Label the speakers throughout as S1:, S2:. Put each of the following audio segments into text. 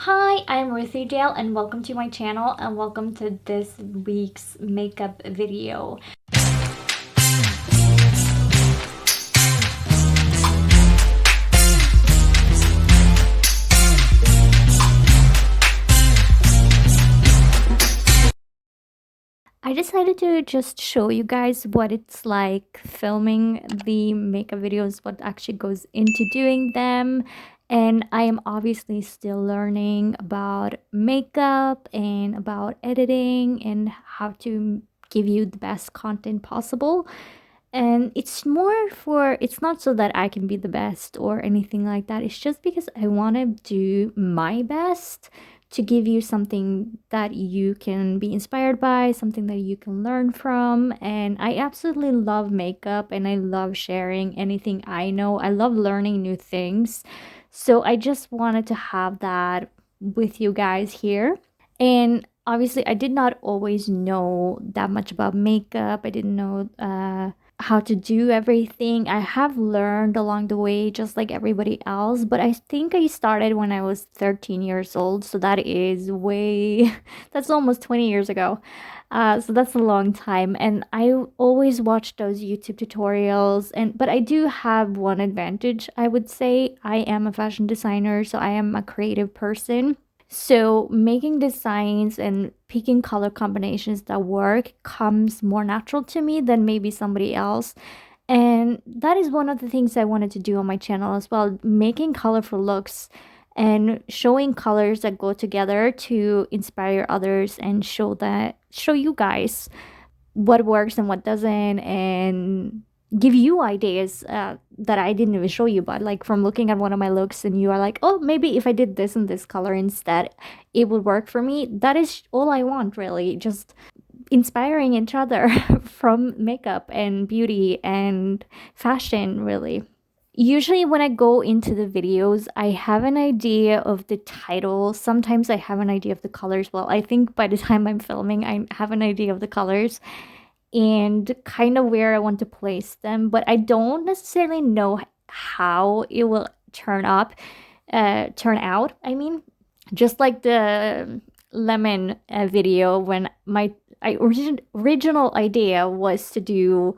S1: Hi, I'm Ruthie Dahle and welcome to my channel and welcome to this week's makeup video. I decided to just show you guys what it's like filming the makeup videos, what actually goes into doing them. And I am obviously still learning about makeup and about editing and how to give you the best content possible. And it's not so that I can be the best or anything like that. It's just because I want to do my best to give you something that you can be inspired by, something that you can learn from. And I absolutely love makeup and I love sharing anything I know. I love learning new things. So I just wanted to have that with you guys here. And obviously, I did not always know that much about makeup. I didn't know how to do everything. I have learned along the way, just like everybody else, but I think I started when I was 13 years old. So that is that's almost 20 years ago. So that's a long time. And I always watch those YouTube tutorials. But I do have one advantage, I would say. I am a fashion designer, so I am a creative person. So making designs and picking color combinations that work comes more natural to me than maybe somebody else. And that is one of the things I wanted to do on my channel as well, making colorful looks and showing colors that go together to inspire others and show you guys what works and what doesn't, and give you ideas that I didn't even show you, but like from looking at one of my looks and you are like, oh, maybe if I did this and this color instead, it would work for me. That is all I want, really. Just inspiring each other from makeup and beauty and fashion, really. Usually, when I go into the videos, I have an idea of the title. Sometimes I have an idea of the colors. Well, I think by the time I'm filming, I have an idea of the colors and kind of where I want to place them, but I don't necessarily know how it will turn out. I mean, just like the lemon video, when original idea was to do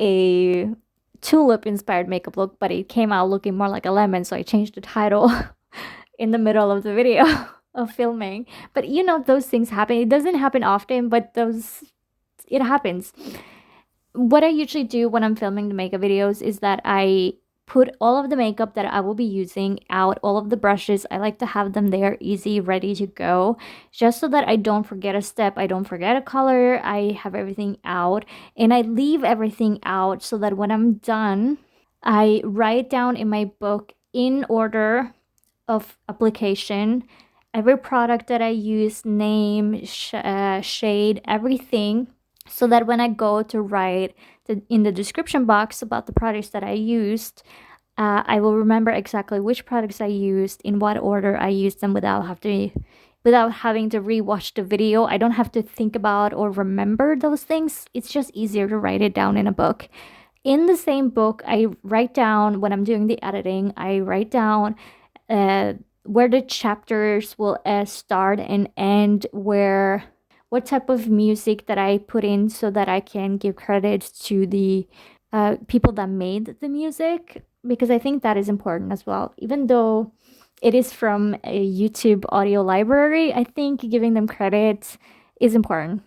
S1: a tulip inspired makeup look, but it came out looking more like a lemon, so I changed the title in the middle of the video of filming. But those things happen. It doesn't happen often, but it happens. What I usually do when I'm filming the makeup videos is that I put all of the makeup that I will be using out, all of the brushes. I like to have them there, easy, ready to go, just so that I don't forget a step, I don't forget a color. I have everything out, and I leave everything out so that when I'm done, I write down in my book in order of application every product that I use, name, shade, everything, so that when I go to write in the description box about the products that I used, I will remember exactly which products I used, in what order I used them, without having to rewatch the video. I don't have to think about or remember those things. It's just easier to write it down in a book. In the same book, I write down, when I'm doing the editing, I write down where the chapters will start and end, what type of music that I put in, so that I can give credit to the people that made the music, because I think that is important as well. Even though it is from a YouTube audio library, I think giving them credit is important.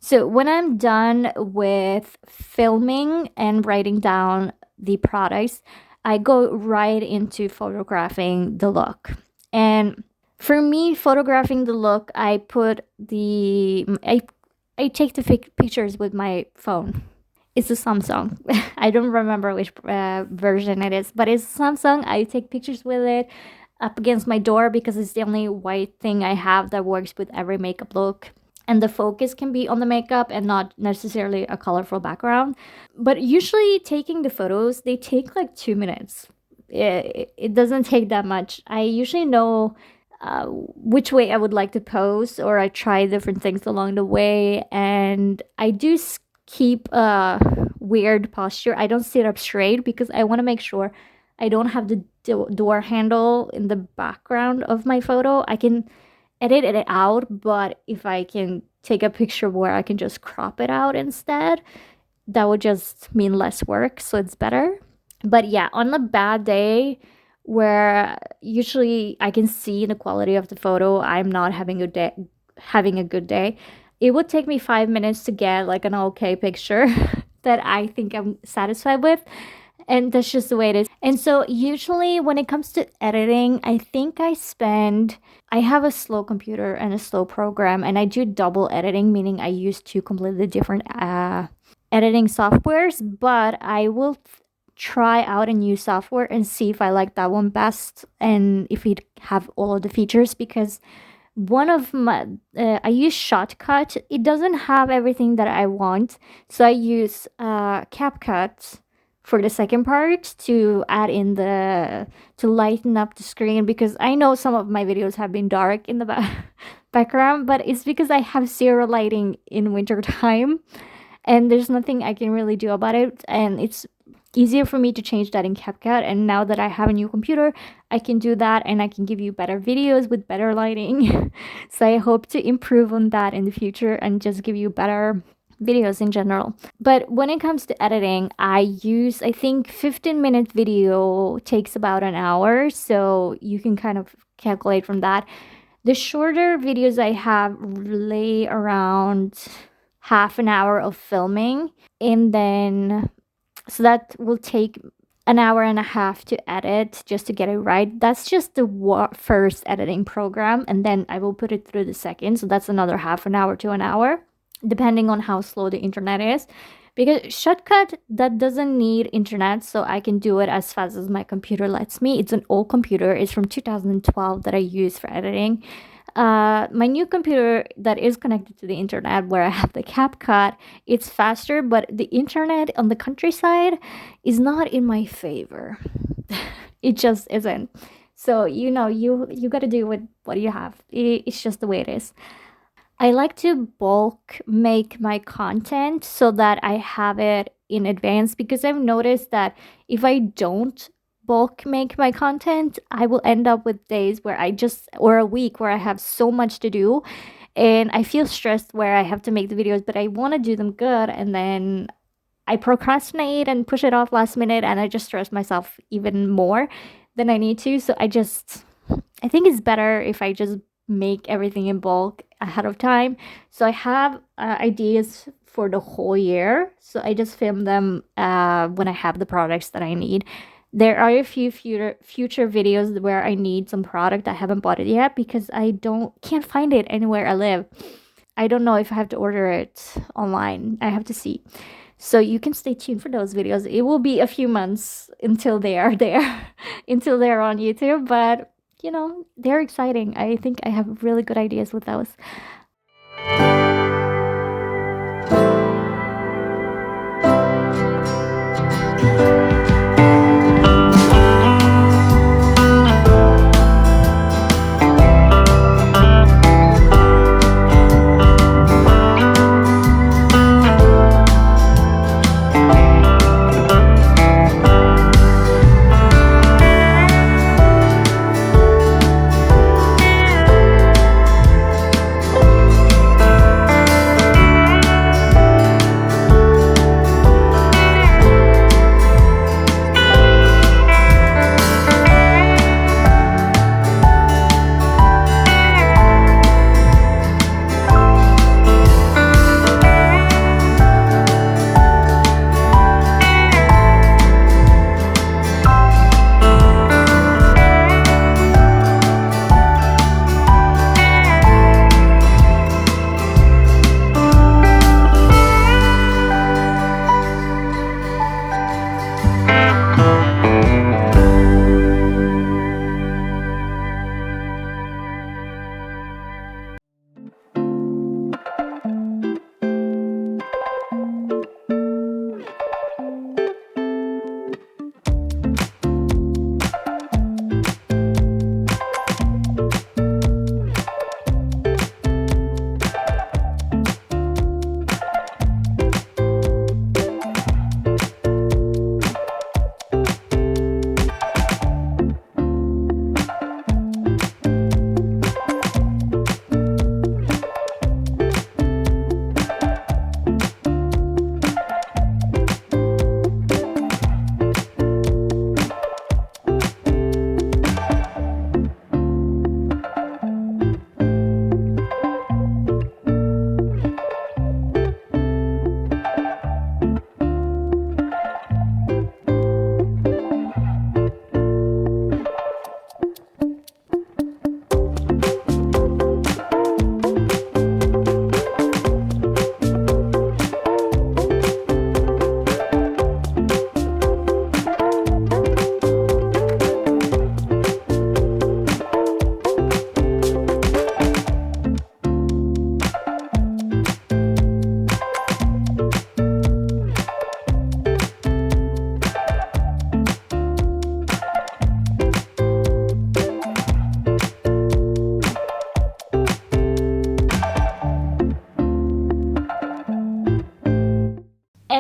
S1: So when I'm done with filming and writing down the products, I go right into photographing the look. And for me, photographing the look, I take the pictures with my phone. It's a Samsung. I don't remember which version it is, but it's Samsung. I take pictures with it up against my door because it's the only white thing I have that works with every makeup look. And the focus can be on the makeup and not necessarily a colorful background. But usually, taking the photos, they take like 2 minutes. It doesn't take that much. I usually know which way I would like to pose, or I try different things along the way. And I do keep a weird posture. I don't sit up straight because I want to make sure I don't have the door handle in the background of my photo. I can edit it out, but if I can take a picture where I can just crop it out instead, that would just mean less work, so it's better. But yeah, on a bad day where usually I can see the quality of the photo, I'm not having a good day. It would take me 5 minutes to get like an okay picture that I think I'm satisfied with. And that's just the way it is. And so usually when it comes to editing, I have a slow computer and a slow program, and I do double editing, meaning I use two completely different editing softwares, but I will try out a new software and see if I like that one best and if it have all of the features, because one of my I use Shotcut. It doesn't have everything that I want, so I use CapCut for the second part to add in to lighten up the screen, because I know some of my videos have been dark in the background, but it's because I have zero lighting in winter time and there's nothing I can really do about it, and it's easier for me to change that in CapCut. And now that I have a new computer, I can do that and I can give you better videos with better lighting. So I hope to improve on that in the future and just give you better videos in general. But when it comes to editing, I think 15-minute video takes about an hour, so you can kind of calculate from that. The shorter videos I have lay around half an hour of filming, and then so that will take an hour and a half to edit just to get it right. That's just the first editing program, and then I will put it through the second, so that's another half an hour to an hour, depending on how slow the internet is. Because Shotcut, that doesn't need internet, so I can do it as fast as my computer lets me. It's an old computer. It's from 2012 that I use for editing. My new computer that is connected to the internet, where I have the CapCut, it's faster, but the internet on the countryside is not in my favor. It just isn't. So you got to do with what you have. It's just the way it is. I like to bulk make my content so that I have it in advance, because I've noticed that if I don't bulk make my content, I will end up with days where or a week where I have so much to do and I feel stressed where I have to make the videos, but I want to do them good, and then I procrastinate and push it off last minute, and I just stress myself even more than I need to. So I think it's better if I just make everything in bulk ahead of time. So I have ideas for the whole year, so I just film them when I have the products that I need. There are a few future videos where I need some product. I haven't bought it yet because I can't find it anywhere I live. I don't know if I have to order it online. I have to see. So you can stay tuned for those videos. It will be a few months until they are there, until they're on YouTube, but they're exciting. I think I have really good ideas with those.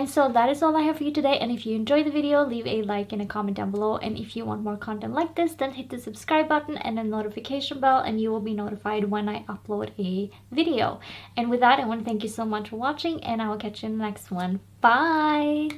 S1: And so that is all I have for you today, and if you enjoyed the video, leave a like and a comment down below, and if you want more content like this, then hit the subscribe button and the notification bell, and you will be notified when I upload a video. And with that, I want to thank you so much for watching, and I will catch you in the next one. Bye!